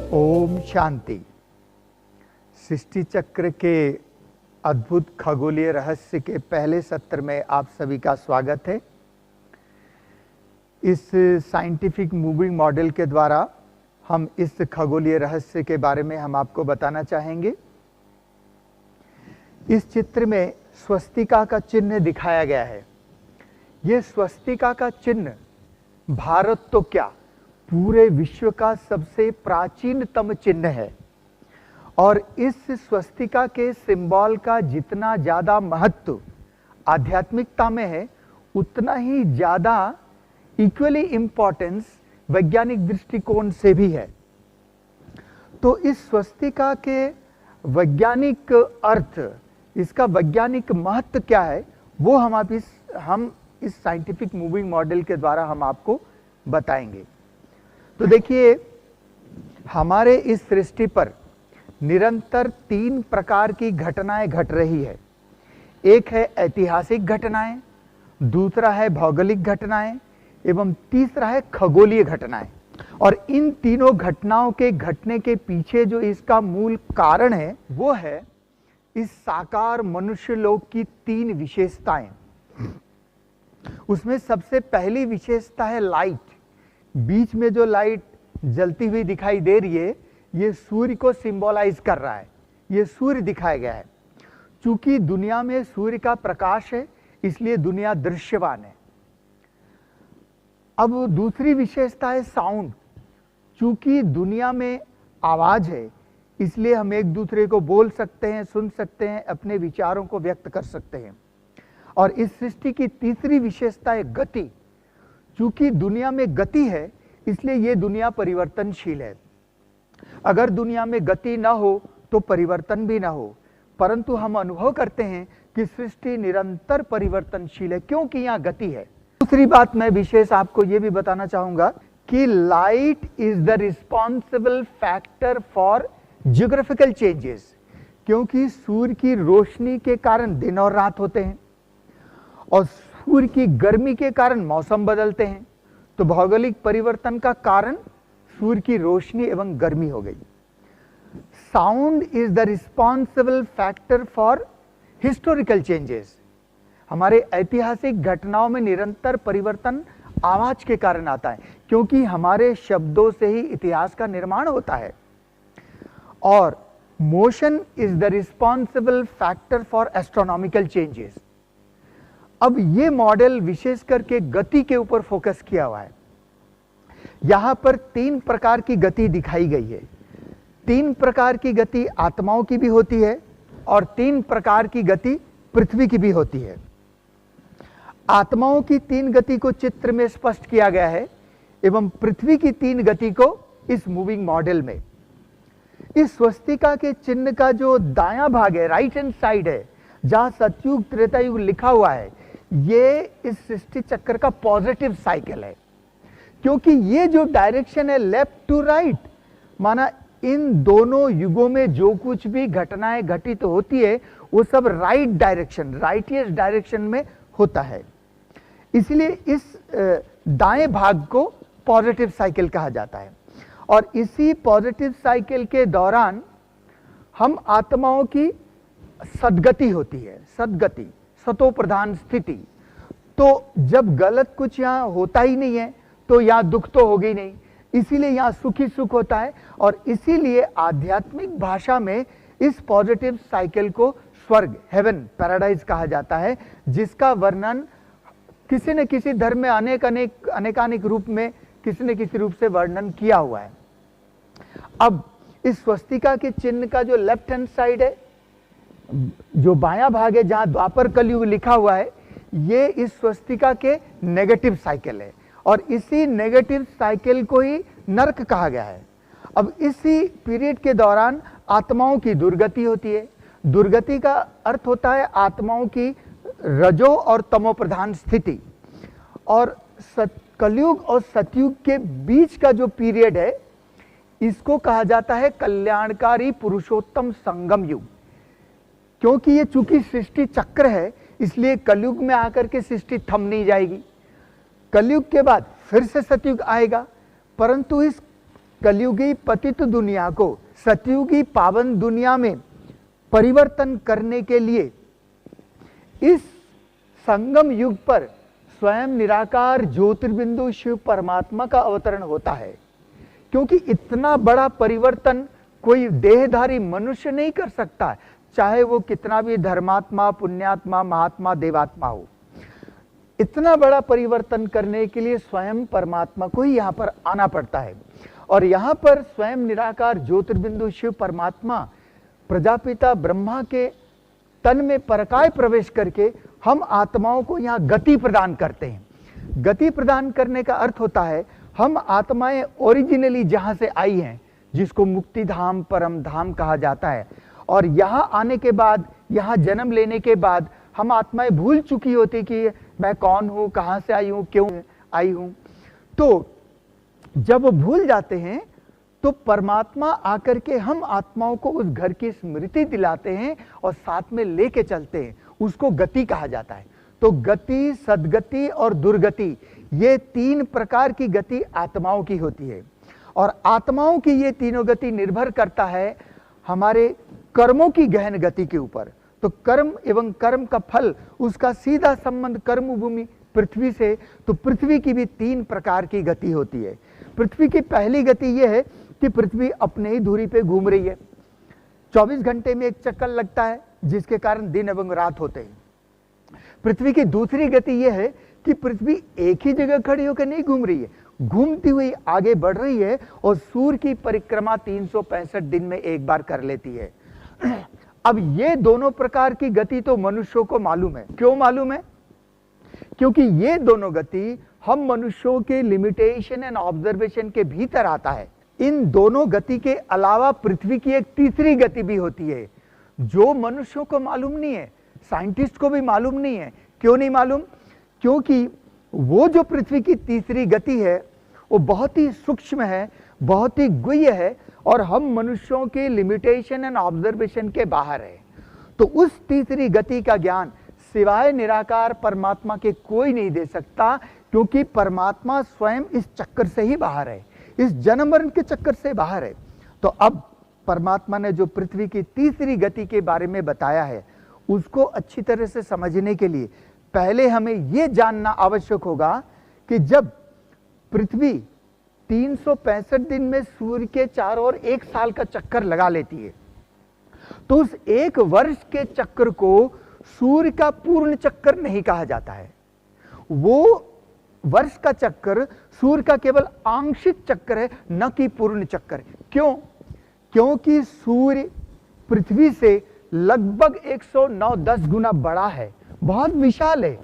ओम शांति। सृष्टि चक्र के अद्भुत खगोलीय रहस्य के पहले सत्र में आप सभी का स्वागत है। इस साइंटिफिक मूविंग मॉडल के द्वारा हम इस खगोलीय रहस्य के बारे में हम आपको बताना चाहेंगे। इस चित्र में स्वस्तिका का चिन्ह दिखाया गया है। यह स्वस्तिका का चिन्ह भारत तो क्या, पूरे विश्व का सबसे प्राचीनतम चिन्ह है और इस स्वस्तिका के सिंबल का जितना ज़्यादा महत्व आध्यात्मिकता में है, उतना ही ज़्यादा इक्वली इम्पोर्टेंस वैज्ञानिक दृष्टिकोण से भी है। तो इस स्वस्तिका के वैज्ञानिक अर्थ, इसका वैज्ञानिक महत्व क्या है, वो हम इस साइंटिफिक मूविंग मॉडल के द्वारा हम आपको बताएंगे। तो देखिए, हमारे इस सृष्टि पर निरंतर 3 प्रकार की घटनाएं घट रही है। एक है ऐतिहासिक घटनाएं, दूसरा है भौगोलिक घटनाएं एवं तीसरा है खगोलीय घटनाएं। और इन तीनों घटनाओं के घटने के पीछे जो इसका मूल कारण है, वो है इस साकार मनुष्य लोक की 3 विशेषताएं। उसमें सबसे पहली विशेषता है लाइट। बीच में जो लाइट जलती हुई दिखाई दे रही है, ये सूर्य को सिंबलाइज कर रहा है। ये सूर्य दिखाया गया है। चूंकि दुनिया में सूर्य का प्रकाश है, इसलिए दुनिया दृश्यमान है। अब दूसरी विशेषता है साउंड। चूंकि दुनिया में आवाज है, इसलिए हम एक दूसरे को बोल सकते हैं, सुन सकते हैं, अपने विचारों को व्यक्त कर सकते हैं। और इस सृष्टि की तीसरी विशेषता है गति। चूंकि दुनिया में गति है, इसलिए ये दुनिया परिवर्तनशील है। अगर दुनिया में गति ना हो तो परिवर्तन भी ना हो, परंतु हम अनुभव करते हैं कि सृष्टि निरंतर परिवर्तनशील है, क्योंकि यहाँ गति है। दूसरी बात मैं विशेष आपको ये भी बताना चाहूंगा कि light is the responsible factor for geographical changes. क्योंकि सूर्य की रोशनी के कारण दिन और रात होते हैं और सूर्य की गर्मी के कारण मौसम बदलते हैं, तो भौगोलिक परिवर्तन का कारण सूर्य की रोशनी एवं गर्मी हो गई। Sound is the responsible factor for historical changes. हमारे ऐतिहासिक घटनाओं में निरंतर परिवर्तन आवाज के कारण आता है, क्योंकि हमारे शब्दों से ही इतिहास का निर्माण होता है। और motion is the responsible factor for astronomical changes. अब ये मॉडल विशेष करके गति के ऊपर फोकस किया हुआ है। यहां पर 3 प्रकार की गति दिखाई गई है। 3 प्रकार की गति आत्माओं की भी होती है और 3 प्रकार की गति पृथ्वी की भी होती है। आत्माओं की 3 गति को चित्र में स्पष्ट किया गया है एवं पृथ्वी की 3 गति को इस मूविंग मॉडल में। इस स्वस्तिका के चिन्ह का जो दायां भाग है, राइट हैंड साइड है, जहां सतयुग त्रेतायुग लिखा हुआ है, ये इस सृष्टि चक्र का पॉजिटिव साइकिल है। क्योंकि ये जो डायरेक्शन है लेफ्ट टू राइट, माना इन दोनों युगों में जो कुछ भी घटनाएं घटित होती है, वो सब राइट डायरेक्शन, राइटियस डायरेक्शन में होता है। इसलिए इस दाएं भाग को पॉजिटिव साइकिल कहा जाता है। और इसी पॉजिटिव साइकिल के दौरान हम आत्माओं की सद्गति होती है। सद्गति, सतो प्रधान स्थिति। तो जब गलत कुछ यहाँ होता ही नहीं है, तो यहाँ दुख तो होगा ही नहीं, इसीलिए यहाँ सुख ही सुख होता है। और इसीलिए आध्यात्मिक भाषा में इस पॉजिटिव साइकिल को स्वर्ग, हेवन, पैराडाइज कहा जाता है, जिसका वर्णन किसी न किसी धर्म में अनेकानेक रूप में किसी न किसी रूप से वर्णन किया हुआ है। अब इस स्वस्तिका के चिन्ह का जो लेफ्ट हैंड साइड है, जो बायां भाग है, जहां द्वापर कलयुग लिखा हुआ है, ये इस स्वस्तिका के नेगेटिव साइकिल है। और इसी नेगेटिव साइकिल को ही नरक कहा गया है। अब इसी पीरियड के दौरान आत्माओं की दुर्गति होती है। दुर्गति का अर्थ होता है आत्माओं की रजो और तमो प्रधान स्थिति। और कलयुग और सतयुग के बीच का जो पीरियड है, इसको कहा जाता है कल्याणकारी पुरुषोत्तम संगम युग। क्योंकि ये चूंकि सृष्टि चक्र है, इसलिए कलयुग में आकर के सृष्टि थम नहीं जाएगी। कलयुग के बाद फिर से सतयुग आएगा, परंतु इस कलयुगी पतित दुनिया को सतयुगी पावन दुनिया में परिवर्तन करने के लिए इस संगम युग पर स्वयं निराकार ज्योतिर्बिंदु शिव परमात्मा का अवतरण होता है। क्योंकि इतना बड़ा परिवर्तन कोई देहधारी मनुष्य नहीं कर सकता, चाहे वो कितना भी धर्मात्मा, पुण्यात्मा, महात्मा, देवात्मा हो। इतना बड़ा परिवर्तन करने के लिए स्वयं परमात्मा को ही यहाँ पर आना पड़ता है। और यहाँ पर स्वयं निराकार ज्योतिर्बिंदु शिव परमात्मा प्रजापिता ब्रह्मा के तन में परकाय प्रवेश करके हम आत्माओं को यहाँ गति प्रदान करते हैं। गति प्रदान करने का अर्थ होता है हम आत्माएं ओरिजिनली जहाँ से आई हैं, जिसको मुक्ति धाम, परम धाम कहा जाता है, और यहाँ आने के बाद, यहाँ जन्म लेने के बाद हम आत्माएं भूल चुकी होती कि मैं कौन हूँ, कहाँ से आई हूँ, क्यों आई हूँ। तो जब वो भूल जाते हैं तो परमात्मा आकर के हम आत्माओं को उस घर की स्मृति दिलाते हैं और साथ में लेके चलते हैं। उसको गति कहा जाता है। तो गति, सद्गति और दुर्गति, ये तीन प्रकार की गति आत्माओं की होती है। और आत्माओं की ये तीनों गति निर्भर करता है हमारे कर्मों की गहन गति के ऊपर। तो कर्म एवं कर्म का फल, उसका सीधा संबंध कर्म भूमि पृथ्वी से। तो पृथ्वी की भी तीन प्रकार की गति होती है। पृथ्वी की पहली गति यह है कि पृथ्वी अपने ही धुरी पे घूम रही है। 24 घंटे में एक चक्कर लगता है, जिसके कारण दिन एवं रात होते हैं। पृथ्वी की दूसरी गति यह है कि पृथ्वी एक ही जगह खड़ी होकर नहीं घूम रही है, घूमती हुई आगे बढ़ रही है और सूर्य की परिक्रमा 365 दिन में एक बार कर लेती है। अब ये दोनों प्रकार की गति तो मनुष्यों को मालूम है। क्यों मालूम है? क्योंकि ये दोनों गति हम मनुष्यों के लिमिटेशन एंड ऑब्जर्वेशन के भीतर आता है। इन दोनों गति के अलावा पृथ्वी की एक तीसरी गति भी होती है, जो मनुष्यों को मालूम नहीं है, साइंटिस्ट को भी मालूम नहीं है। क्यों नहीं मालूम? क्योंकि वो जो पृथ्वी की तीसरी गति है वो बहुत ही सूक्ष्म है, बहुत ही गुह्य है और हम मनुष्यों के लिमिटेशन एंड ऑब्जर्वेशन के बाहर है। तो उस तीसरी गति का ज्ञान सिवाय निराकार परमात्मा के कोई नहीं दे सकता, क्योंकि परमात्मा स्वयं इस चक्कर से ही बाहर है, इस जन्म मरण के चक्कर से बाहर है। तो अब परमात्मा ने जो पृथ्वी की तीसरी गति के बारे में बताया है, उसको अच्छी तरह से समझने के लिए पहले हमें यह जानना आवश्यक होगा कि जब पृथ्वी 365 दिन में सूर्य के चारों ओर एक साल का चक्कर लगा लेती है, तो उस एक वर्ष के चक्कर को सूर्य का पूर्ण चक्कर नहीं कहा जाता है। वो वर्ष का चक्कर सूर्य का केवल आंशिक चक्कर है, न कि पूर्ण चक्कर। क्यों? क्योंकि सूर्य पृथ्वी से लगभग 109-10 गुना बड़ा है, बहुत विशाल है,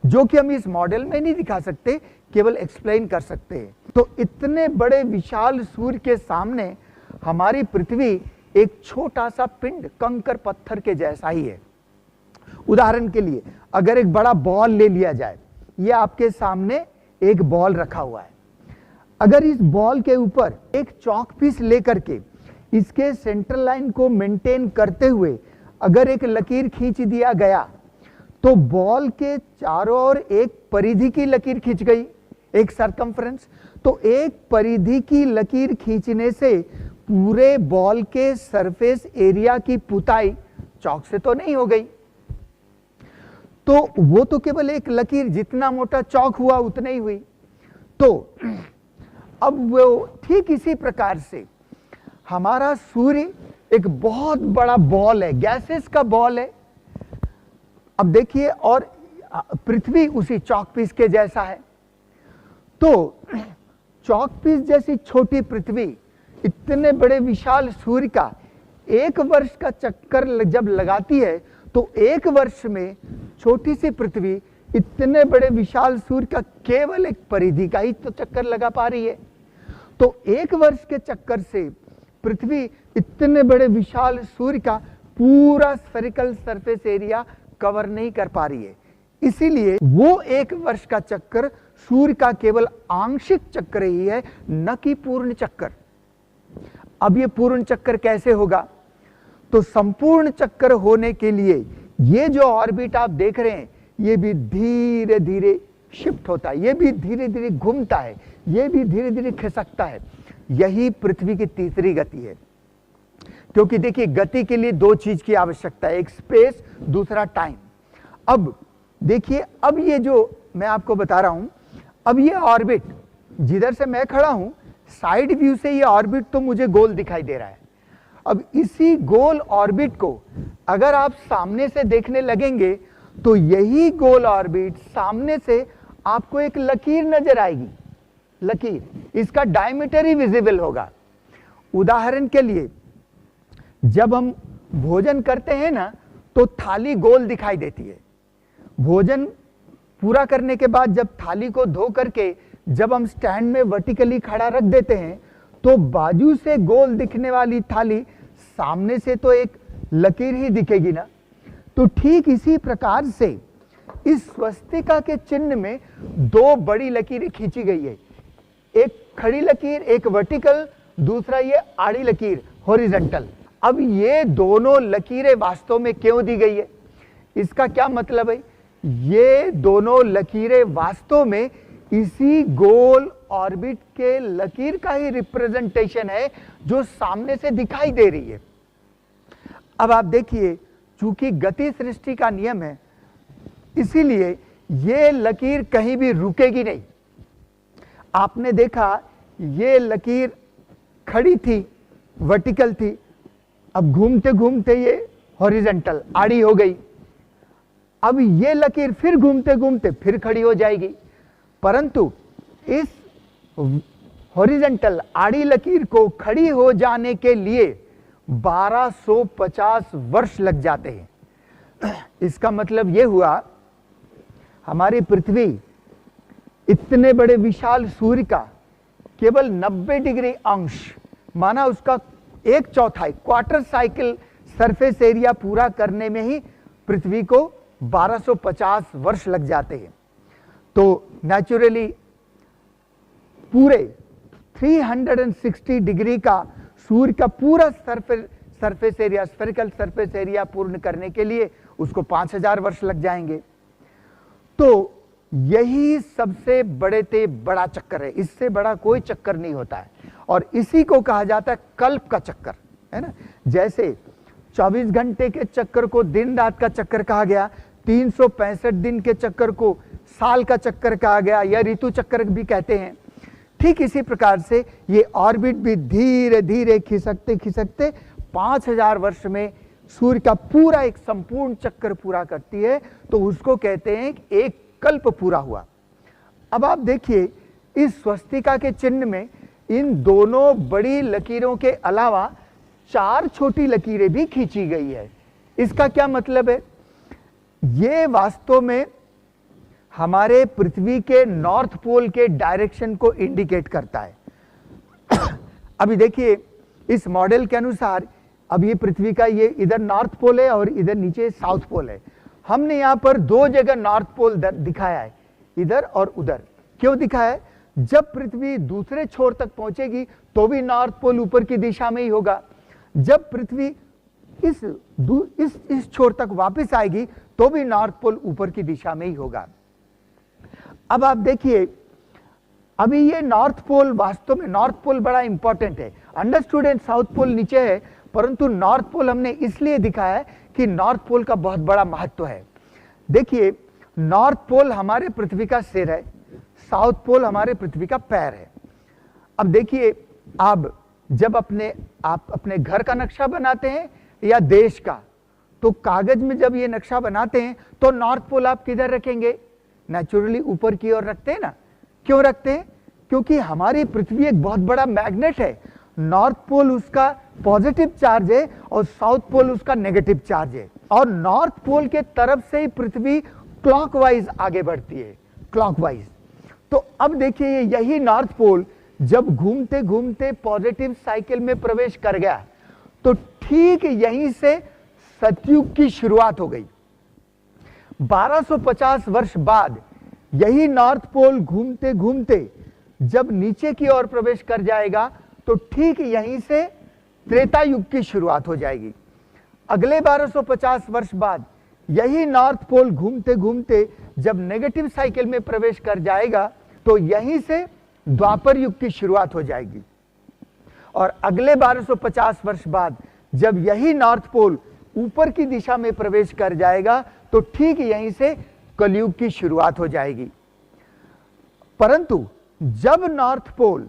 जो कि हम इस मॉडल में नहीं दिखा सकते, केवल एक्सप्लेन कर सकते हैं। तो इतने बड़े विशाल सूर्य के सामने हमारी पृथ्वी एक छोटा सा पिंड, कंकर पत्थर के जैसा ही है। उदाहरण के लिए अगर एक बड़ा बॉल ले लिया जाए, ये आपके सामने एक बॉल रखा हुआ है। अगर इस बॉल के ऊपर एक चौक पीस लेकर के इसके सेंट्रल लाइन को मेंटेन करते हुए अगर एक लकीर खींच दिया गया, तो बॉल के चारों ओर एक परिधि की लकीर खींच गई, एक सरकमफ्रेंस। तो एक परिधि की लकीर खींचने से पूरे बॉल के सरफेस एरिया की पुताई चौक से तो नहीं हो गई, तो वो तो केवल एक लकीर, जितना मोटा चौक हुआ उतने ही हुई। तो अब वो ठीक इसी प्रकार से हमारा सूर्य एक बहुत बड़ा बॉल है, गैसेस का बॉल है। अब देखिए, और पृथ्वी उसी चौक पीस के जैसा है। तो चौक पीस जैसी छोटी पृथ्वी इतने बड़े विशाल सूर्य का एक वर्ष का चक्कर जब लगाती है, तो एक वर्ष में छोटी सी पृथ्वी इतने बड़े विशाल सूर्य का केवल एक परिधि का ही तो चक्कर लगा पा रही है। तो एक वर्ष के चक्कर से पृथ्वी इतने बड़े विशाल सूर्य का पूरा स्फेरिकल सरफेस एरिया कवर नहीं कर पा रही है। इसीलिए वो एक वर्ष का चक्कर सूर्य का केवल आंशिक चक्कर ही है, न कि पूर्ण चक्कर। अब ये पूर्ण चक्कर कैसे होगा? तो संपूर्ण चक्कर होने के लिए ये जो ऑर्बिट आप देख रहे हैं, ये भी धीरे धीरे शिफ्ट होता है, ये भी धीरे धीरे घूमता है, ये भी धीरे धीरे खिसकता है। यही पृथ्वी की तीसरी गति है। क्योंकि देखिए गति के लिए दो चीज की आवश्यकता है, एक स्पेस, दूसरा टाइम। अब देखिए, अब ये जो मैं आपको बता रहा हूं, अब ये ऑर्बिट जिधर से मैं खड़ा हूं, साइड व्यू से ये ऑर्बिट तो मुझे गोल दिखाई दे रहा है। अब इसी गोल ऑर्बिट को अगर आप सामने से देखने लगेंगे तो यही गोल ऑर्बिट सामने से आपको एक लकीर नजर आएगी। लकीर, इसका डायमीटर ही विजिबल होगा। उदाहरण के लिए जब हम भोजन करते हैं ना, तो थाली गोल दिखाई देती है। भोजन पूरा करने के बाद जब थाली को धो करके जब हम स्टैंड में वर्टिकली खड़ा रख देते हैं, तो बाजू से गोल दिखने वाली थाली सामने से तो एक लकीर ही दिखेगी ना। तो ठीक इसी प्रकार से इस स्वस्तिका के चिन्ह में दो बड़ी लकीरें खींची गई है, एक खड़ी लकीर, एक वर्टिकल, दूसरा ये आड़ी लकीर, हॉरिजॉन्टल। अब ये दोनों लकीरें वास्तव में क्यों दी गई है, इसका क्या मतलब है? ये दोनों लकीरें वास्तव में इसी गोल ऑर्बिट के लकीर का ही रिप्रेजेंटेशन है जो सामने से दिखाई दे रही है। अब आप देखिए, चूंकि गति सृष्टि का नियम है, इसीलिए ये लकीर कहीं भी रुकेगी नहीं। आपने देखा ये लकीर खड़ी थी, वर्टिकल थी, अब घूमते घूमते ये हॉरिजॉन्टल, आड़ी हो गई। अब ये लकीर फिर घूमते घूमते फिर खड़ी हो जाएगी, परंतु इस हॉरिजॉन्टल आड़ी लकीर को खड़ी हो जाने के लिए 1250 वर्ष लग जाते हैं। इसका मतलब यह हुआ, हमारी पृथ्वी इतने बड़े विशाल सूर्य का केवल 90 डिग्री अंश, माना उसका 1/4 क्वार्टर साइकिल सरफेस एरिया पूरा करने में ही पृथ्वी को 1250 वर्ष लग जाते हैं। तो नेचुरली पूरे 360 डिग्री का सूर्य का पूरा surface area, spherical surface area पूर्ण करने के लिए उसको 5000 वर्ष लग जाएंगे। तो यही सबसे बड़ा चक्कर है, इससे बड़ा कोई चक्कर नहीं होता है, और इसी को कहा जाता है कल्प का चक्कर, है ना। जैसे 24 घंटे के चक्कर को दिन रात का चक्कर कहा गया, 365 दिन के चक्कर को साल का चक्कर कहा गया, या ऋतु चक्कर भी कहते हैं। ठीक इसी प्रकार से ये ऑर्बिट भी धीरे धीरे खिसकते खिसकते 5000 वर्ष में सूर्य का पूरा एक संपूर्ण चक्कर पूरा करती है, तो उसको कहते हैं एक कल्प पूरा हुआ। अब आप देखिए, इस स्वस्तिका के चिन्ह में इन दोनों बड़ी लकीरों के अलावा 4 छोटी लकीरें भी खींची गई है। इसका क्या मतलब है? ये वास्तव में हमारे पृथ्वी के नॉर्थ पोल के डायरेक्शन को इंडिकेट करता है। अभी देखिए, इस मॉडल के अनुसार अब ये पृथ्वी का ये इधर नॉर्थ पोल है और इधर नीचे साउथ पोल है। हमने यहाँ पर 2 जगह नॉर्थ पोल दिखाया है, इधर और उधर। क्यों दिखाया है? जब पृथ्वी दूसरे छोर तक पहुंचेगी तो भी नॉर्थ पोल ऊपर की दिशा में ही होगा, जब पृथ्वी इस छोर तक वापस आएगी तो भी नॉर्थ पोल ऊपर की दिशा में ही होगा। अब आप देखिए, अभी ये नॉर्थ पोल, वास्तव में नॉर्थ पोल बड़ा इंपॉर्टेंट है। अंडरस्टूड एंड साउथ पोल नीचे है, परंतु नॉर्थ पोल हमने इसलिए दिखाया है कि नॉर्थ पोल का बहुत बड़ा महत्व है। देखिए, नॉर्थ पोल हमारे पृथ्वी का सिर है, साउथ पोल हमारे पृथ्वी का पैर है। अब देखिए, आप जब आप अपने घर का नक्शा बनाते हैं या देश का, तो कागज में जब ये नक्शा बनाते हैं तो नॉर्थ पोल आप किधर रखेंगे? नेचुरली ऊपर की ओर रखते हैं ना। क्यों रखते हैं? क्योंकि हमारी पृथ्वी एक बहुत बड़ा मैग्नेट है। नॉर्थ पोल उसका पॉजिटिव चार्ज है और साउथ पोल उसका नेगेटिव चार्ज है, और नॉर्थ पोल के तरफ से ही पृथ्वी क्लॉकवाइज आगे बढ़ती है, क्लॉकवाइज। तो अब देखिए, यही नॉर्थ पोल जब घूमते घूमते पॉजिटिव साइकिल में प्रवेश कर गया, तो ठीक यहीं से सतयुग की शुरुआत हो गई। 1250 वर्ष बाद यही नॉर्थ पोल घूमते घूमते जब नीचे की ओर प्रवेश कर जाएगा, तो ठीक यहीं से त्रेता युग की शुरुआत हो जाएगी। अगले 1250 वर्ष बाद यही नॉर्थ पोल घूमते घूमते जब नेगेटिव साइकिल में प्रवेश कर जाएगा, तो यहीं से द्वापर युग की शुरुआत हो जाएगी। और अगले 1250 वर्ष बाद जब यही नॉर्थ पोल ऊपर की दिशा में प्रवेश कर जाएगा तो ठीक यहीं से कलयुग की शुरुआत हो जाएगी। परंतु जब नॉर्थ पोल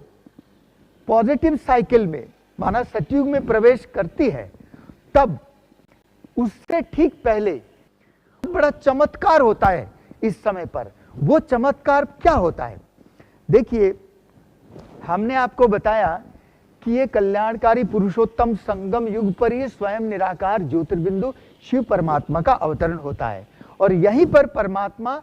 पॉजिटिव साइकिल में माना सतयुग में प्रवेश करती है, तब उससे ठीक पहले बड़ा चमत्कार होता है इस समय पर। वो चमत्कार क्या होता है? देखिए, हमने आपको बताया कि ये कल्याणकारी पुरुषोत्तम संगम युग पर ये स्वयं निराकार ज्योतिर्बिंदु शिव परमात्मा का अवतरण होता है और यहीं पर परमात्मा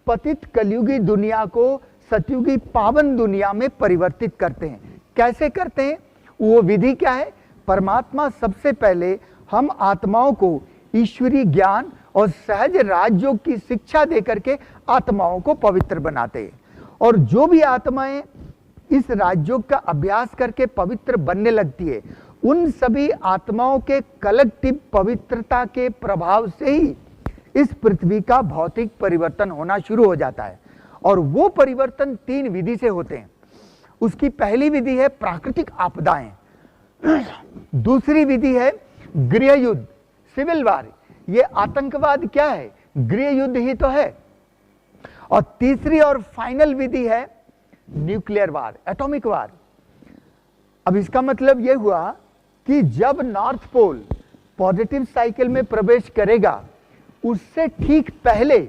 पतित कलयुगी दुनिया को सतयुगी पावन दुनिया में परिवर्तित करते हैं। कैसे करते हैं? वो विधि क्या है? परमात्मा सबसे पहले हम आत्माओं को ईश्वरीय ज्ञान और सहज राजयोग की शिक्षा देकर के आत्माओं को पवित्र बनाते हैं और जो भी आत्माएं इस राजयोग का अभ्यास करके पवित्र बनने लगती है, उन सभी आत्माओं के कलेक्टिव पवित्रता के प्रभाव से ही इस पृथ्वी का भौतिक परिवर्तन होना शुरू हो जाता है। और वो परिवर्तन 3 विधि से होते हैं। उसकी पहली विधि है प्राकृतिक आपदाएं, दूसरी विधि है गृह युद्ध, सिविल वार। ये आतंकवाद क्या है? गृह युद्ध ही तो है। और तीसरी और फाइनल विधि है न्यूक्लियर वार, एटॉमिक वार। अब इसका मतलब यह हुआ कि जब नॉर्थ पोल पॉजिटिव साइकिल में प्रवेश करेगा, उससे ठीक पहले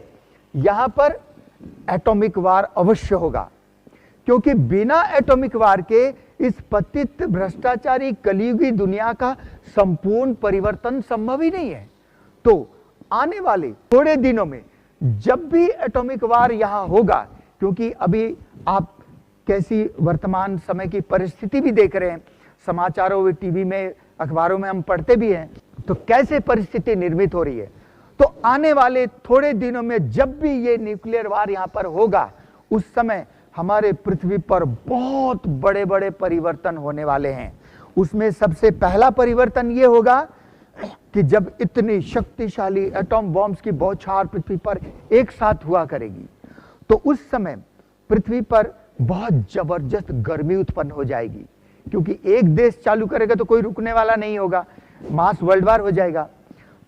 यहां पर एटॉमिक वार अवश्य होगा, क्योंकि बिना एटॉमिक वार के इस पतित भ्रष्टाचारी कलयुगी दुनिया का संपूर्ण परिवर्तन संभव ही नहीं है। तो आने वाले थोड़े दिनों में जब भी एटॉमिक वार यहां होगा, क्योंकि अभी आप कैसी वर्तमान समय की परिस्थिति भी देख रहे हैं, समाचारों में, टीवी में, अखबारों में हम पढ़ते भी हैं, तो कैसे परिस्थिति निर्मित हो रही है। तो आने वाले थोड़े दिनों में जब भी ये न्यूक्लियर वार यहां पर होगा, उस समय हमारे पृथ्वी पर बहुत बड़े बड़े परिवर्तन होने वाले हैं। उसमें सबसे पहला परिवर्तन ये होगा कि जब इतनी शक्तिशाली एटॉम बॉम्ब्स की बौछार पृथ्वी पर एक साथ हुआ करेगी, तो उस समय पृथ्वी पर बहुत जबरदस्त गर्मी उत्पन्न हो जाएगी, क्योंकि एक देश चालू करेगा तो कोई रुकने वाला नहीं होगा, मास वर्ल्ड वार हो जाएगा।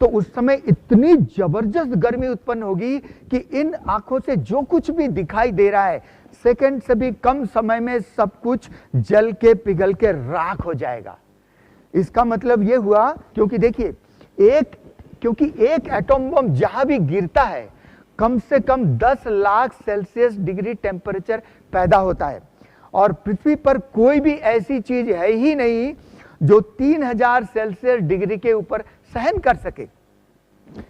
तो उस समय इतनी जबरदस्त गर्मी उत्पन्न होगी कि इन आंखों से जो कुछ भी दिखाई दे रहा है, सेकंड से भी कम समय में सब कुछ जल के पिघल के राख हो जाएगा। इसका मतलब यह हुआ, क्योंकि देखिए, क्योंकि एक एटॉम बम जहां भी गिरता है, कम से कम 10 लाख सेल्सियस डिग्री टेम्परेचर पैदा होता है और पृथ्वी पर कोई भी ऐसी चीज है ही नहीं जो 3000 सेल्सियस डिग्री के ऊपर सहन कर सके।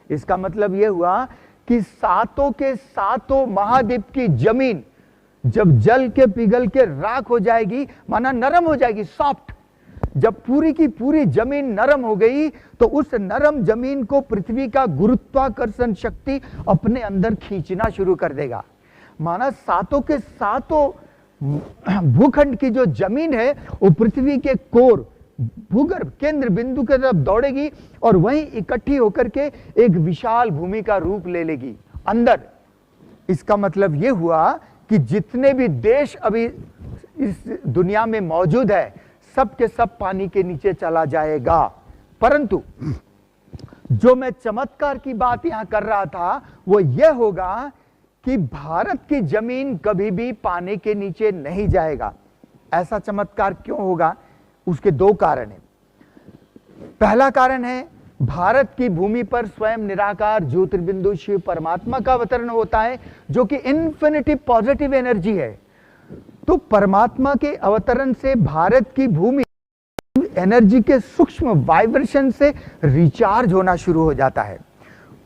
इसका मतलब यह हुआ कि सातों के सातों महाद्वीप की जमीन जब जल के पिघल के राख हो जाएगी, माना नरम हो जाएगी, सॉफ्ट। जब पूरी की पूरी जमीन नरम हो गई तो उस नरम जमीन को पृथ्वी का गुरुत्वाकर्षण शक्ति अपने अंदर खींचना शुरू कर देगा। माना सातों के सातों भूखंड की जो जमीन है वो पृथ्वी के कोर भूगर्भ केंद्र बिंदु की तरफ दौड़ेगी और वहीं इकट्ठी होकर के एक विशाल भूमि का रूप ले लेगी अंदर। इसका मतलब यह हुआ कि जितने भी देश अभी इस दुनिया में मौजूद है, सब के सब पानी के नीचे चला जाएगा। परंतु जो मैं चमत्कार की बात यहां कर रहा था वो यह होगा कि भारत की जमीन कभी भी पानी के नीचे नहीं जाएगा। ऐसा चमत्कार क्यों होगा? उसके 2 कारण हैं। पहला कारण है, भारत की भूमि पर स्वयं निराकार ज्योतिर्बिंदु शिव परमात्मा का अवतरण होता है, जो कि इन्फिनिटी पॉजिटिव एनर्जी है। तो परमात्मा के अवतरण से भारत की भूमि एनर्जी के सूक्ष्म वाइब्रेशन से रिचार्ज होना शुरू हो जाता है।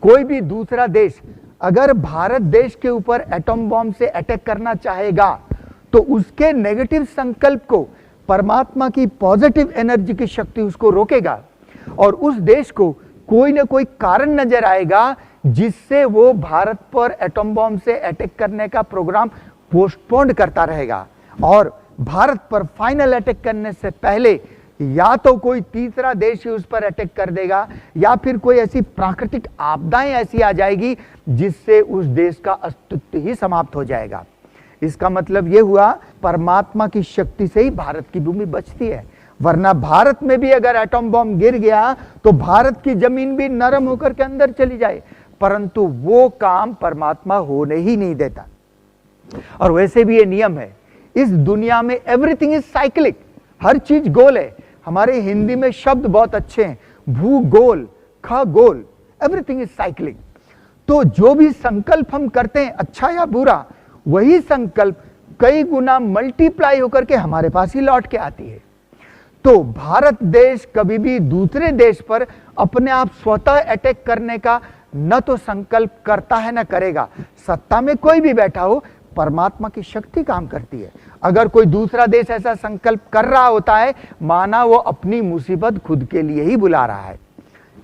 कोई भी दूसरा देश अगर भारत देश के ऊपर एटॉम बॉम्ब से अटैक करना चाहेगा तो उसके नेगेटिव संकल्प को परमात्मा की पॉजिटिव एनर्जी की शक्ति उसको रोकेगा और उस देश को कोई ना कोई कारण नजर आएगा जिससे वो भारत पर एटॉम बॉम्ब से अटैक करने का प्रोग्राम पोस्टपोन करता रहेगा और भारत पर फाइनल अटैक करने से पहले या तो कोई तीसरा देश ही उस पर अटैक कर देगा या फिर कोई ऐसी प्राकृतिक आपदाएं ऐसी आ जाएगी जिससे उस देश का अस्तित्व ही समाप्त हो जाएगा। इसका मतलब यह हुआ, परमात्मा की शक्ति से ही भारत की भूमि बचती है। वरना भारत में भी अगर एटॉम बॉम्ब गिर गया तो भारत की जमीन भी नरम होकर के अंदर चली जाए, परंतु वो काम परमात्मा होने ही नहीं देता। और वैसे भी ये नियम है, इस दुनिया में एवरीथिंग इज साइक्लिक, हर चीज गोल है। हमारे हिंदी में शब्द बहुत अच्छे हैं, भूगोल, खगोल, एवरीथिंग इज साइक्लिक। तो जो भी संकल्प हम करते हैं अच्छा या बुरा, वही संकल्प कई गुना मल्टीप्लाई होकर के हमारे पास ही लौट के आती है। तो भारत देश कभी भी दूसरे देश पर अपने आप स्वतः अटैक करने का न तो संकल्प करता है न करेगा। सत्ता में कोई भी बैठा हो, परमात्मा की शक्ति काम करती है। अगर कोई दूसरा देश ऐसा संकल्प कर रहा होता है, माना वो अपनी मुसीबत खुद के लिए ही बुला रहा है।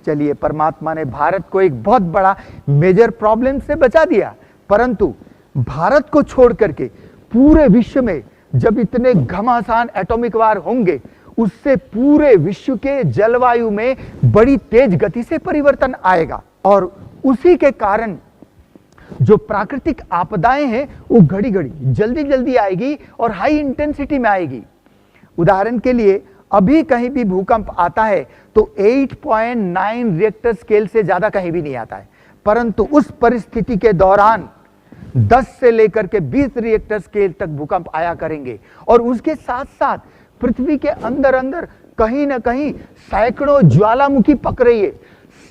चलिए, परमात्मा ने भारत को एक बहुत बड़ा मेजर प्रॉब्लम से बचा दिया, परंतु भारत को छोड़ करके पूरे विश्व में जब इतने घमासान एटॉमिक वार होंगे, उससे पूरे विश्व के जलवायु में बड़ी तेज गति से परिवर्तन आएगा। और उसी के कारण जो प्राकृतिक आपदाएं हैं वो घड़ी घड़ी जल्दी जल्दी आएगी और हाई इंटेंसिटी में आएगी। उदाहरण के लिए, अभी कहीं भी भूकंप आता है तो 8.9 रिएक्टर स्केल से ज्यादा कहीं भी नहीं आता है, परंतु उस परिस्थिति के दौरान 10 से लेकर के 20 रिएक्टर स्केल तक भूकंप आया करेंगे। और उसके साथ साथ पृथ्वी के अंदर अंदर कहीं ना कहीं सैकड़ों ज्वालामुखी पक रही है।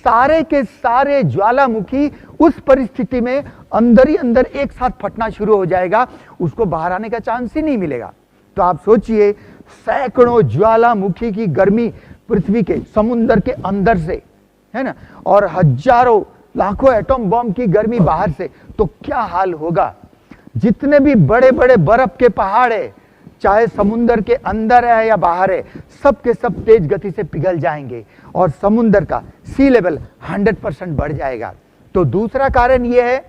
सारे के सारे ज्वालामुखी उस परिस्थिति में अंदर ही अंदर एक साथ फटना शुरू हो जाएगा, उसको बाहर आने का चांस ही नहीं मिलेगा। तो आप सोचिए, सैकड़ों ज्वालामुखी की गर्मी पृथ्वी के समुद्र के अंदर से, है ना, और हजारों लाखों एटॉम बॉम्ब की गर्मी बाहर से, तो क्या हाल होगा। जितने भी बड़े बड़े बर्फ के पहाड़ है, चाहे समुद्र के अंदर है या बाहर है, सब के सब तेज गति से पिघल जाएंगे और समुद्र का सी लेवल 100% बढ़ जाएगा। तो दूसरा कारण यह है,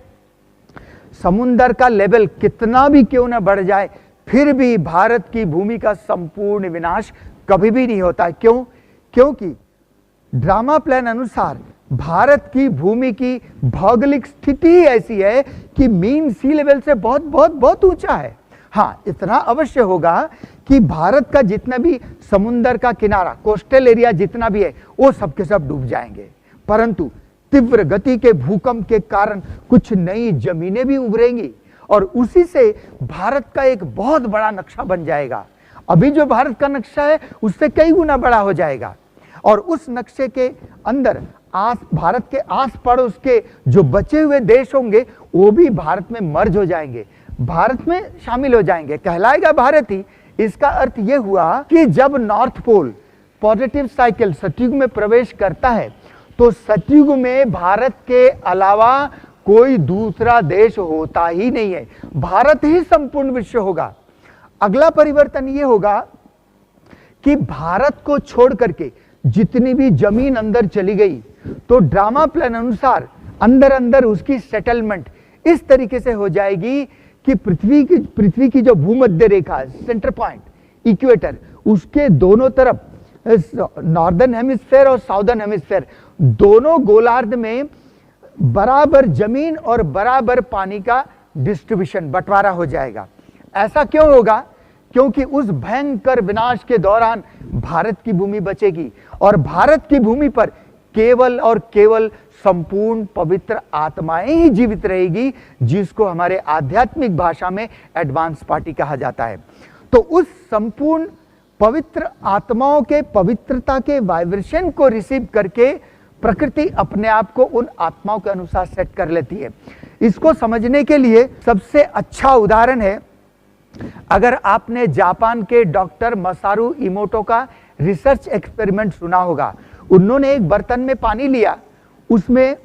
समुद्र का लेवल कितना भी क्यों ना बढ़ जाए, फिर भी भारत की भूमि का संपूर्ण विनाश कभी भी नहीं होता। क्यों? क्योंकि ड्रामा प्लान अनुसार भारत की भूमि की भौगोलिक स्थिति ही ऐसी है कि मीन सी लेवल से बहुत बहुत बहुत ऊंचा है। हाँ, इतना अवश्य होगा कि भारत का जितना भी समुद्र का किनारा, कोस्टल एरिया जितना भी है, वो सब के सब डूब जाएंगे, परंतु तीव्र गति के भूकंप के कारण कुछ नई जमीनें भी उभरेंगी और उसी से भारत का एक बहुत बड़ा नक्शा बन जाएगा। अभी जो भारत का नक्शा है उससे कई गुना बड़ा हो जाएगा और उस नक्शे के अंदर भारत के आस पड़ोस के जो बचे हुए देश होंगे वो भी भारत में मर्ज हो जाएंगे, भारत में शामिल हो जाएंगे, कहलाएगा भारत ही। इसका अर्थ यह हुआ कि जब नॉर्थ पोल पॉजिटिव साइकिल सतयुग में प्रवेश करता है तो सतयुग में भारत के अलावा कोई दूसरा देश होता ही नहीं है, भारत ही संपूर्ण विश्व होगा। अगला परिवर्तन यह होगा कि भारत को छोड़ करके जितनी भी जमीन अंदर चली गई, तो ड्रामा प्लान अनुसार अंदर अंदर उसकी सेटलमेंट इस तरीके से हो जाएगी कि पृथ्वी की जो भूमध्य रेखा, सेंटर पॉइंट, इक्वेटर, उसके दोनों तरफ नॉर्दर्न हेमिस्फेयर और साउदर्न हेमिस्फेयर दोनों गोलार्ध में बराबर जमीन और बराबर पानी का डिस्ट्रीब्यूशन, बंटवारा हो जाएगा। ऐसा क्यों होगा? क्योंकि उस भयंकर विनाश के दौरान भारत की भूमि बचेगी और भारत की भूमि पर केवल और केवल संपूर्ण पवित्र आत्माएं ही जीवित रहेगी, जिसको हमारे आध्यात्मिक भाषा में एडवांस पार्टी कहा जाता है। तो उस संपूर्ण पवित्र आत्माओं के पवित्रता के वाइब्रेशन को रिसीव करके प्रकृति अपने आप को उन आत्माओं के अनुसार सेट कर लेती है। इसको समझने के लिए सबसे अच्छा उदाहरण है, अगर आपने जापान के डॉक्टर मसारू इमोटो का रिसर्च एक्सपेरिमेंट सुना होगा। उन्होंने एक बर्तन में पानी लिया, उसमें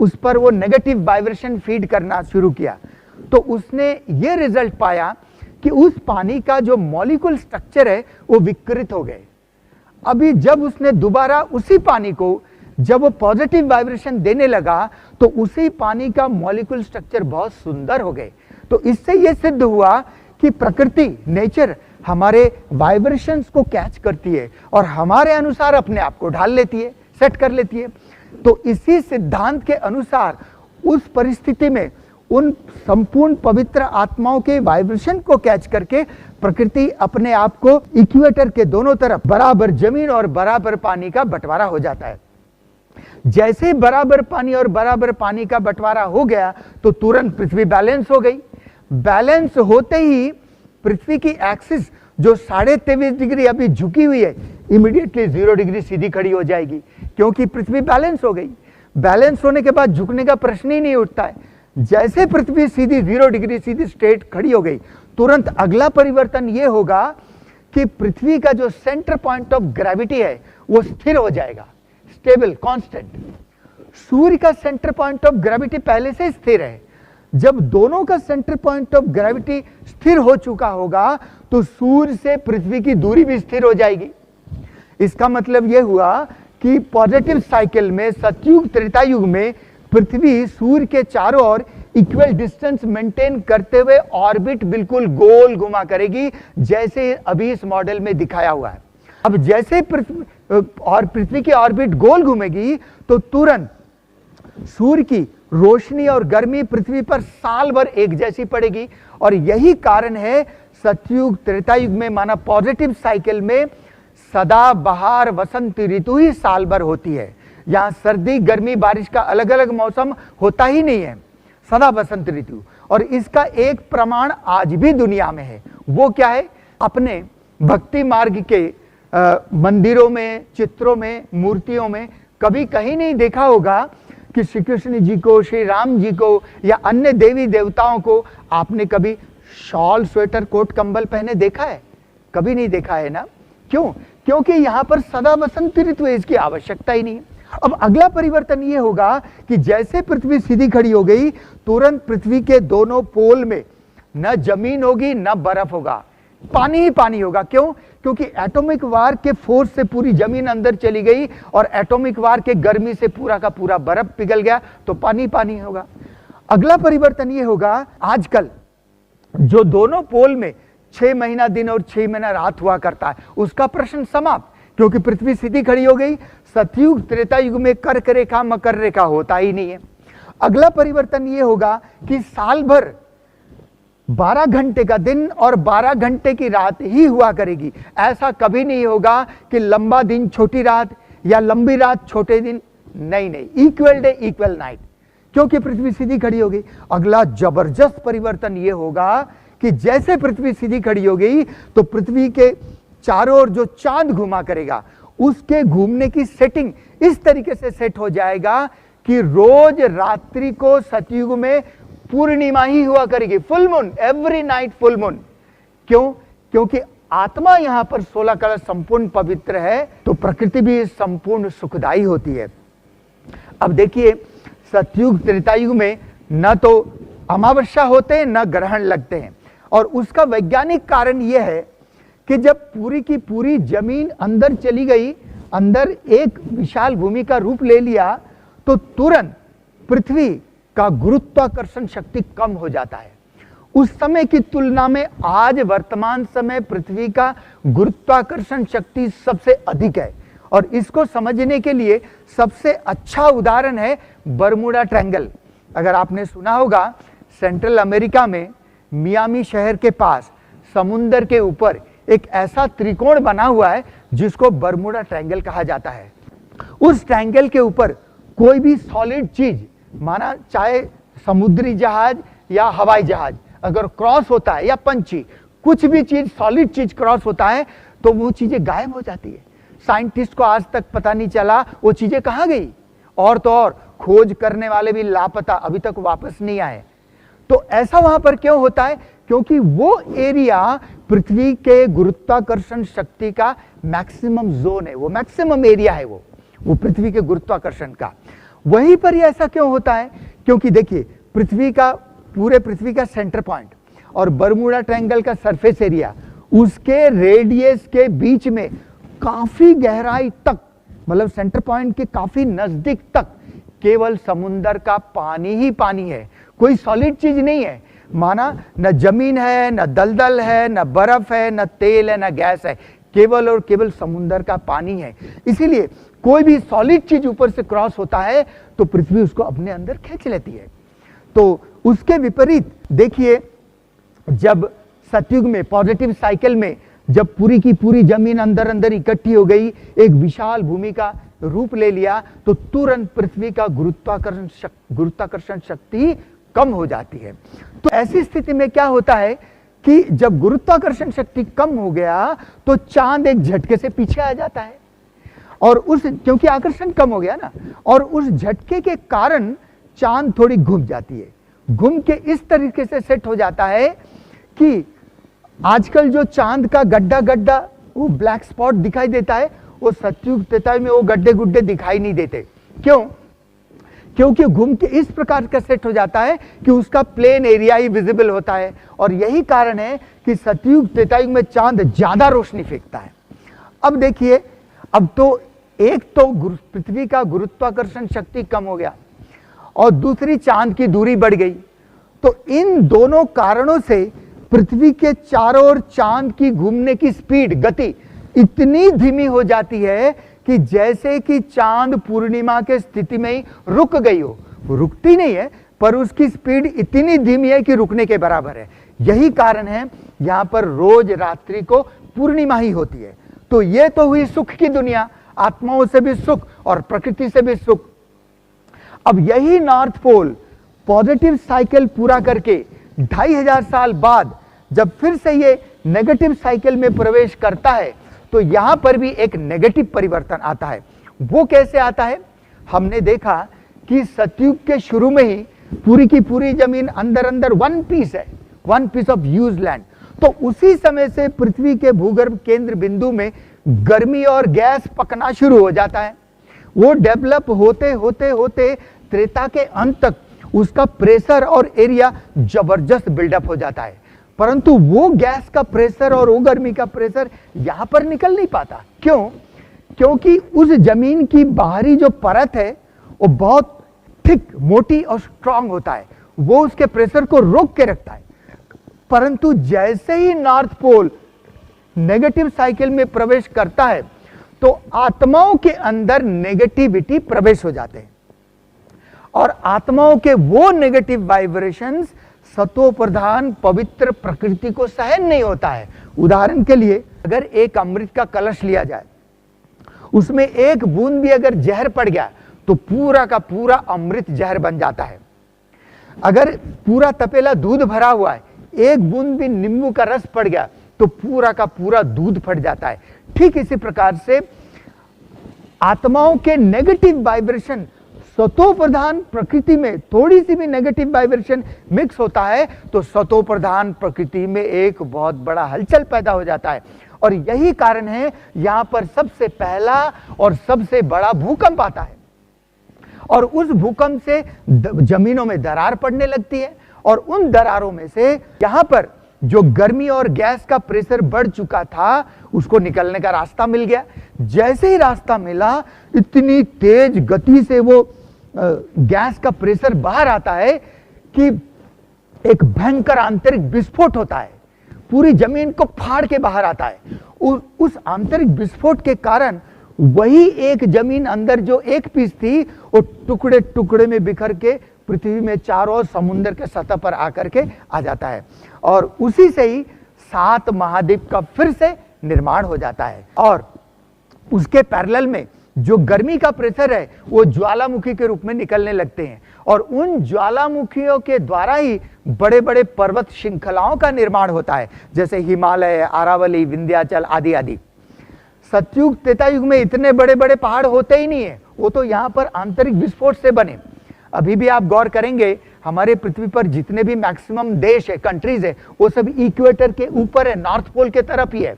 उस पर वो नेगेटिव वाइब्रेशन फीड करना शुरू किया, तो उसने ये रिजल्ट पाया कि उस पानी का जो मॉलिक्यूल स्ट्रक्चर है वो विकृत हो गए। अभी जब उसने दोबारा उसी पानी को जब वो पॉजिटिव वाइब्रेशन देने लगा तो उसी पानी का मॉलिक्यूल स्ट्रक्चर बहुत सुंदर हो गए। तो इससे यह सिद्ध हुआ कि प्रकृति, नेचर हमारे वाइब्रेशंस को कैच करती है और हमारे अनुसार अपने आप को ढाल लेती है, सेट कर लेती है। तो इसी सिद्धांत के अनुसार उस परिस्थिति में उन संपूर्ण पवित्र आत्माओं के वाइब्रेशन को कैच करके प्रकृति अपने आप को इक्वेटर के दोनों तरफ बराबर जमीन और बराबर पानी का बंटवारा हो जाता है। जैसे बराबर पानी और बराबर पानी का बंटवारा हो गया तो तुरंत पृथ्वी बैलेंस हो गई। बैलेंस होते ही पृथ्वी की एक्सिस जो 23.5 डिग्री अभी झुकी हुई है, इमीडिएटली 0 डिग्री सीधी खड़ी हो जाएगी, क्योंकि पृथ्वी बैलेंस हो गई। बैलेंस होने के बाद झुकने का प्रश्न ही नहीं उठता है। जैसे पृथ्वी सीधी 0 डिग्री सीधी स्ट्रेट खड़ी हो गई, तुरंत अगला परिवर्तन यह होगा कि पृथ्वी का जो सेंटर पॉइंट ऑफ ग्रेविटी है वो स्थिर हो जाएगा, स्टेबल, कांस्टेंट। सूर्य का सेंटर पॉइंट ऑफ ग्रेविटी पहले से स्थिर है। जब दोनों का सेंटर पॉइंट ऑफ ग्रेविटी स्थिर हो चुका होगा तो सूर्य से पृथ्वी की दूरी भी स्थिर हो जाएगी। इसका मतलब यह हुआ कि पॉजिटिव साइकिल में, सतयुग त्रेता युग में, पृथ्वी सूर्य के चारों ओर इक्वल डिस्टेंस मेंटेन करते हुए ऑर्बिट बिल्कुल गोल घुमा करेगी, जैसे अभी इस मॉडल में दिखाया हुआ है। अब जैसे पृथ्वी की ऑर्बिट गोल घूमेगी तो तुरंत सूर्य की रोशनी और गर्मी पृथ्वी पर साल भर एक जैसी पड़ेगी। और यही कारण है सतयुग त्रेता युग में माना पॉजिटिव साइकिल में सदा बहार वसंत ऋतु ही साल भर होती है। यहां सर्दी गर्मी बारिश का अलग अलग मौसम होता ही नहीं है, सदा बसंत ऋतु। और इसका एक प्रमाण आज भी दुनिया में है। वो क्या है? अपने भक्ति मार्ग के मंदिरों में, चित्रों में, मूर्तियों में कभी कहीं नहीं देखा होगा कि श्री कृष्ण जी को, श्री राम जी को या अन्य देवी देवताओं को आपने कभी शॉल, स्वेटर, कोट, कंबल पहने देखा है? कभी नहीं देखा है ना। क्यों? क्योंकि यहां पर सदा बसंत ऋतु है, इसकी आवश्यकता ही नहीं है। अब अगला परिवर्तन यह होगा कि जैसे पृथ्वी सीधी खड़ी हो गई, तुरंत पृथ्वी के दोनों पोल में न जमीन होगी न बर्फ होगा, पानी ही पानी होगा। क्यों? क्योंकि एटॉमिक वार के फोर्स से पूरी जमीन अंदर चली गई और एटॉमिक वार के गर्मी से पूरा का पूरा बर्फ पिघल गया, तो पानी पानी होगा। अगला परिवर्तन यह होगा, आजकल जो दोनों पोल में 6 महीना दिन और 6 महीना रात हुआ करता है, उसका प्रश्न समाप्त, क्योंकि पृथ्वी सीधी खड़ी हो गई। सतयुग त्रेता युग में कर्क रेखा मकर रेखा होता ही नहीं है। अगला परिवर्तन यह होगा कि साल भर 12 घंटे का दिन और 12 घंटे की रात ही हुआ करेगी। ऐसा कभी नहीं होगा कि लंबा दिन छोटी रात या लंबी रात छोटे दिन, नहीं नहीं, इक्वल डे इक्वल नाइट, क्योंकि पृथ्वी सीधी खड़ी हो गई। अगला जबरदस्त परिवर्तन यह होगा कि जैसे पृथ्वी सीधी खड़ी हो गई तो पृथ्वी के चारों ओर जो चांद घुमा करेगा, उसके घूमने की सेटिंग इस तरीके से सेट हो जाएगा कि रोज रात्रि को सतयुग में पूर्णिमा ही हुआ करेगी, full moon, every night full moon. क्यों? क्योंकि आत्मा यहां पर 16 कलश संपूर्ण पवित्र है, तो प्रकृति भी संपूर्ण सुखदायी होती है। अब देखिए, सतयुग त्रेता युग में न तो अमावस्या होते हैं न ग्रहण लगते हैं, और उसका वैज्ञानिक कारण यह है कि जब पूरी की पूरी जमीन अंदर चली गई, अंदर एक विशाल भूमि का रूप ले लिया, तो तुरंत पृथ्वी का गुरुत्वाकर्षण शक्ति कम हो जाता है। उस समय की तुलना में आज वर्तमान समय पृथ्वी का गुरुत्वाकर्षण शक्ति सबसे अधिक है। और इसको समझने के लिए सबसे अच्छा उदाहरण है बरमूडा ट्रायंगल। अगर आपने सुना होगा, सेंट्रल अमेरिका में मियामी शहर के पास समुद्र के ऊपर एक ऐसा त्रिकोण बना हुआ है जिसको बरमूडा ट्रायंगल कहा जाता है। उस ट्रायंगल के ऊपर कोई भी सॉलिड चीज, माना चाहे समुद्री जहाज या हवाई जहाज, अगर क्रॉस होता है, या पंछी, कुछ भी चीज सॉलिड चीज क्रॉस होता है तो वो चीजें गायब हो जाती है। साइंटिस्ट को आज तक पता नहीं चला वो चीजें कहां गई, और तो और खोज करने वाले भी लापता, अभी तक वापस नहीं आए। तो ऐसा वहां पर क्यों होता है? क्योंकि वो एरिया पृथ्वी के गुरुत्वाकर्षण शक्ति का मैक्सिमम जोन है, वो मैक्सिमम एरिया है वो पृथ्वी के गुरुत्वाकर्षण का। वहीं पर ऐसा क्यों होता है? क्योंकि देखिए, पूरे पृथ्वी का सेंटर पॉइंट और बरमूडा ट्रायंगल का सरफेस एरिया, उसके रेडियस के बीच में काफी गहराई तक, मतलब सेंटर पॉइंट के काफी नजदीक तक केवल समुद्र का पानी ही पानी है, कोई सॉलिड चीज नहीं है। माना न जमीन है, न दलदल है, न बर्फ है, न तेल है, न गैस है, केवल और केवल समुद्र का पानी है। इसीलिए कोई भी सॉलिड चीज ऊपर से क्रॉस होता है तो पृथ्वी उसको अपने अंदर खींच लेती है। तो उसके विपरीत देखिए, जब सतयुग में पॉजिटिव साइकिल में जब पूरी की पूरी जमीन अंदर अंदर इकट्ठी हो गई, एक विशाल भूमि का रूप ले लिया, तो तुरंत पृथ्वी का गुरुत्वाकर्षण शक्ति कम हो जाती है। तो ऐसी स्थिति में क्या होता है कि जब गुरुत्वाकर्षण शक्ति कम हो गया तो चांद एक झटके से पीछे आ जाता है, और क्योंकि आकर्षण कम हो गया ना, और उस झटके के कारण चांद थोड़ी घूम जाती है। घूम के इस तरीके से सेट हो जाता है कि आजकल जो चांद का गड्ढा गड्ढा वो ब्लैक स्पॉट दिखाई देता है, वो सतयुग त्रेतायुग में वो गड्ढे गुड्ढे दिखाई नहीं देते। क्यों? क्योंकि घूम के इस प्रकार का सेट हो जाता है कि उसका प्लेन एरिया ही विजिबल होता है, और यही कारण है कि सतयुग त्रेतायुग में चांद ज्यादा रोशनी फेंकता है। अब देखिए, अब तो एक तो पृथ्वी का गुरुत्वाकर्षण शक्ति कम हो गया, और दूसरी चांद की दूरी बढ़ गई। तो इन दोनों कारणों से पृथ्वी के चारों ओर चांद की घूमने की स्पीड, गति इतनी धीमी हो जाती है कि जैसे कि चांद पूर्णिमा के स्थिति में ही रुक गई हो। रुकती नहीं है, पर उसकी स्पीड इतनी धीमी है कि रुकने के बराबर है। यही कारण है यहां पर रोज रात्रि को पूर्णिमा ही होती है। तो ये तो हुई सुख की दुनिया, आत्माओं से भी सुख और प्रकृति से भी सुख। अब यही नॉर्थ पोल पॉजिटिव साइकिल पूरा करके 2500 साल बाद जब फिर से ये नेगेटिव साइकिल में प्रवेश करता है, तो यहां पर भी एक नेगेटिव परिवर्तन आता है। वो कैसे आता है? हमने देखा कि सतयुग के शुरू में ही पूरी की पूरी जमीन अंदर अंदर वन पीस है, one piece of use land. तो उसी समय से पृथ्वी के भूगर्भ केंद्र बिंदु में गर्मी और गैस पकना शुरू हो जाता है। वो डेवलप होते होते होते त्रेता के अंत तक उसका प्रेशर और एरिया जबरदस्त बिल्डअप हो जाता है, परंतु वो गैस का प्रेशर और वो गर्मी का प्रेशर यहां पर निकल नहीं पाता। क्यों? क्योंकि उस जमीन की बाहरी जो परत है वो बहुत थिक, मोटी और स्ट्रांग होता है, वो उसके प्रेशर को रोक के रखता है। परंतु जैसे ही नॉर्थ पोल नेगेटिव साइकिल में प्रवेश करता है, तो आत्माओं के अंदर नेगेटिविटी प्रवेश हो जाते हैं, और आत्माओं के वो नेगेटिव वाइब्रेशंस सतो प्रधान पवित्र प्रकृति को सहन नहीं होता है। उदाहरण के लिए, अगर एक अमृत का कलश लिया जाए, उसमें एक बूंद भी अगर जहर पड़ गया तो पूरा का पूरा अमृत जहर बन जाता है। अगर पूरा तपेला दूध भरा हुआ है, एक बूंद भी नींबू का रस पड़ गया तो पूरा का पूरा दूध फट जाता है। ठीक इसी प्रकार से आत्माओं के नेगेटिव वाइब्रेशन सतो प्रधान प्रकृति में थोड़ी सी भी नेगेटिव वाइब्रेशन मिक्स होता है तो सतो प्रधान प्रकृति में एक बहुत बड़ा हलचल पैदा हो जाता है। और यही कारण है यहां पर सबसे पहला और सबसे बड़ा भूकंप आता है, और उस भूकंप से जमीनों में दरार पड़ने लगती है, और उन दरारों में से यहां पर जो गर्मी और गैस का प्रेशर बढ़ चुका था उसको निकलने का रास्ता मिल गया। जैसे ही रास्ता मिला, इतनी तेज गति से वो गैस का प्रेशर बाहर आता है कि एक भयंकर आंतरिक विस्फोट होता है, पूरी जमीन को फाड़ के बाहर आता है। उस आंतरिक विस्फोट के कारण वही एक जमीन अंदर जो एक पीस थी वो टुकड़े टुकड़े में बिखर के पृथ्वी में चारों समुद्र के सतह पर आकर के आ जाता है, और उसी से ही 7 महाद्वीप का फिर से निर्माण हो जाता है। और उसके पैरेलल में जो गर्मी का प्रेशर है वो ज्वालामुखी के रूप में निकलने लगते हैं, और उन ज्वालामुखियों के द्वारा ही बड़े बड़े पर्वत श्रृंखलाओं का निर्माण होता है, जैसे हिमालय, अरावली, विंध्याचल आदि आदि। सतयुग त्रेतायुग में इतने बड़े बड़े पहाड़ होते ही नहीं है, वो तो यहाँ पर आंतरिक विस्फोट से बने। अभी भी आप गौर करेंगे, हमारे पृथ्वी पर जितने भी मैक्सिमम देश है, कंट्रीज है, वो सब इक्वेटर के ऊपर है, नॉर्थ पोल के तरफ ही है।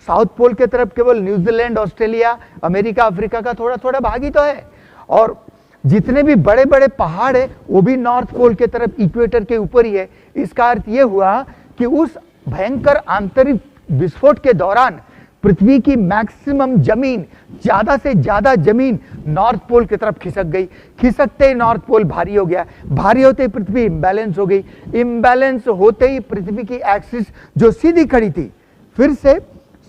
साउथ पोल के तरफ केवल न्यूजीलैंड, ऑस्ट्रेलिया, अमेरिका, अफ्रीका का थोड़ा थोड़ा भाग ही तो है, और जितने भी बड़े बड़े पहाड़ है वो भी नॉर्थ पोल के तरफ इक्वेटर के ऊपर ही है। इसका अर्थ ये हुआ कि उस भयंकर आंतरिक विस्फोट के दौरान पृथ्वी की मैक्सिमम जमीन, ज्यादा से ज्यादा जमीन नॉर्थ पोल की तरफ खिसक गई। खिसकते ही नॉर्थ पोल भारी हो गया, भारी होते ही पृथ्वी इम्बैलेंस हो गई, इम्बैलेंस होते ही पृथ्वी की एक्सिस जो सीधी खड़ी थी फिर से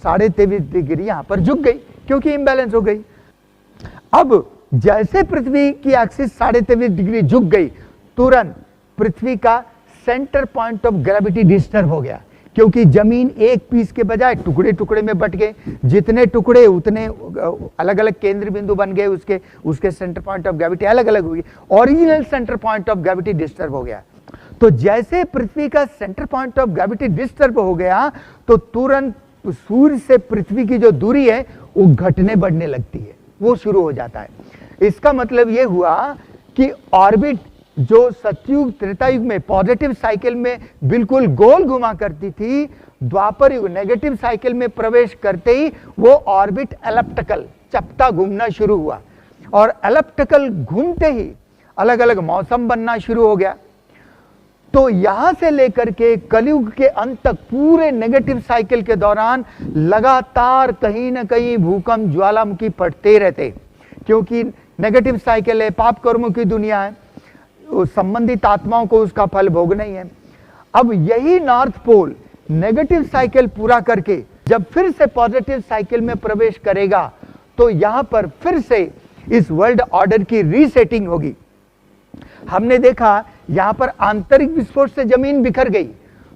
23.5 डिग्री यहां पर झुक गई, क्योंकि इम्बैलेंस हो गई। अब जैसे पृथ्वी की एक्सिस 23.5 डिग्री झुक गई, तुरंत पृथ्वी का centre point of gravity disturb हो गया, क्योंकि जमीन एक पीस के बजाय टुकड़े टुकड़े में बट गए। जितने टुकड़े उतने अलग अलग केंद्र बिंदु बन गए, उसके सेंटर पॉइंट ऑफ ग्रेविटी अलग अलग हुई। Original centre point of gravity disturb हो गया। तो जैसे पृथ्वी का centre point of gravity disturb हो गया, तो तुरंत सूर्य से पृथ्वी की जो दूरी है वो घटने बढ़ने लगती है, वो शुरू हो जाता है। इसका मतलब ये हुआ कि ऑर्बिट जो सतयुग त्रेता युग में पॉजिटिव साइकिल में बिल्कुल गोल घुमा करती थी, द्वापर युग नेगेटिव साइकिल में प्रवेश करते ही वो ऑर्बिट एलिप्टिकल चपटा घूमना शुरू हुआ, और एलिप्टिकल घूमते ही अलग अलग मौसम बनना शुरू हो गया। तो यहां से लेकर के कलयुग के अंत तक पूरे नेगेटिव साइकिल के दौरान लगातार कहीं ना कहीं भूकंप ज्वालामुखी फटते रहते, क्योंकि नेगेटिव साइकिल है, पाप कर्मों की दुनिया है, संबंधित आत्माओं को उसका फल भोगना ही है। अब यही नॉर्थ पोल नेगेटिव साइकिल पूरा करके जब फिर से पॉजिटिव साइकिल में प्रवेश करेगा, तो यहां पर फिर से इस वर्ल्ड ऑर्डर की रीसेटिंग होगी। हमने देखा यहां पर आंतरिक विस्फोट से जमीन बिखर गई,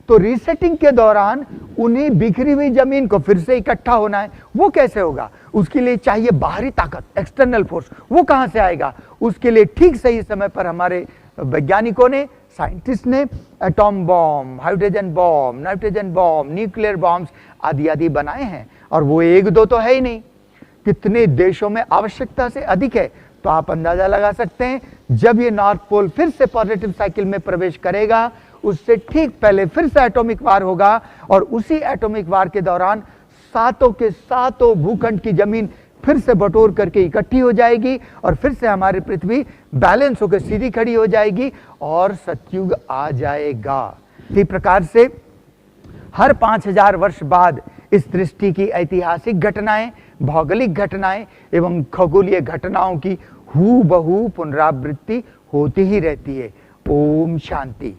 तो रीसेटिंग के दौरान उन्हें बिखरी हुई जमीन को फिर से इकट्ठा होना है। वो कैसे होगा? उसके लिए चाहिए बाहरी ताकत, एक्सटर्नल फोर्स। वो कहां से आएगा? उसके लिए ठीक सही समय पर हमारे वैज्ञानिकों ने, साइंटिस्ट ने atom bomb, hydrogen bomb, nitrogen bomb, nuclear bombs आदि आदि बनाए हैं। और वो एक दो तो है ही नहीं, कितने देशों में आवश्यकता से अधिक है। तो आप अंदाजा लगा सकते हैं, जब ये नॉर्थ पोल फिर से पॉजिटिव साइकिल में प्रवेश करेगा, उससे ठीक पहले फिर से एटॉमिक वार होगा, और उसी एटॉमिक वार के दौरान सातों के सातों भूखंड की जमीन फिर से बटोर करके इकट्ठी हो जाएगी, और फिर से हमारी पृथ्वी बैलेंस होकर सीधी खड़ी हो जाएगी और सतयुग आ जाएगा। इसी प्रकार से हर 5000 वर्ष बाद इस सृष्टि की ऐतिहासिक घटनाएं, भौगोलिक घटनाएं एवं खगोलीय घटनाओं की हूबहू पुनरावृत्ति होती ही रहती है। ओम शांति।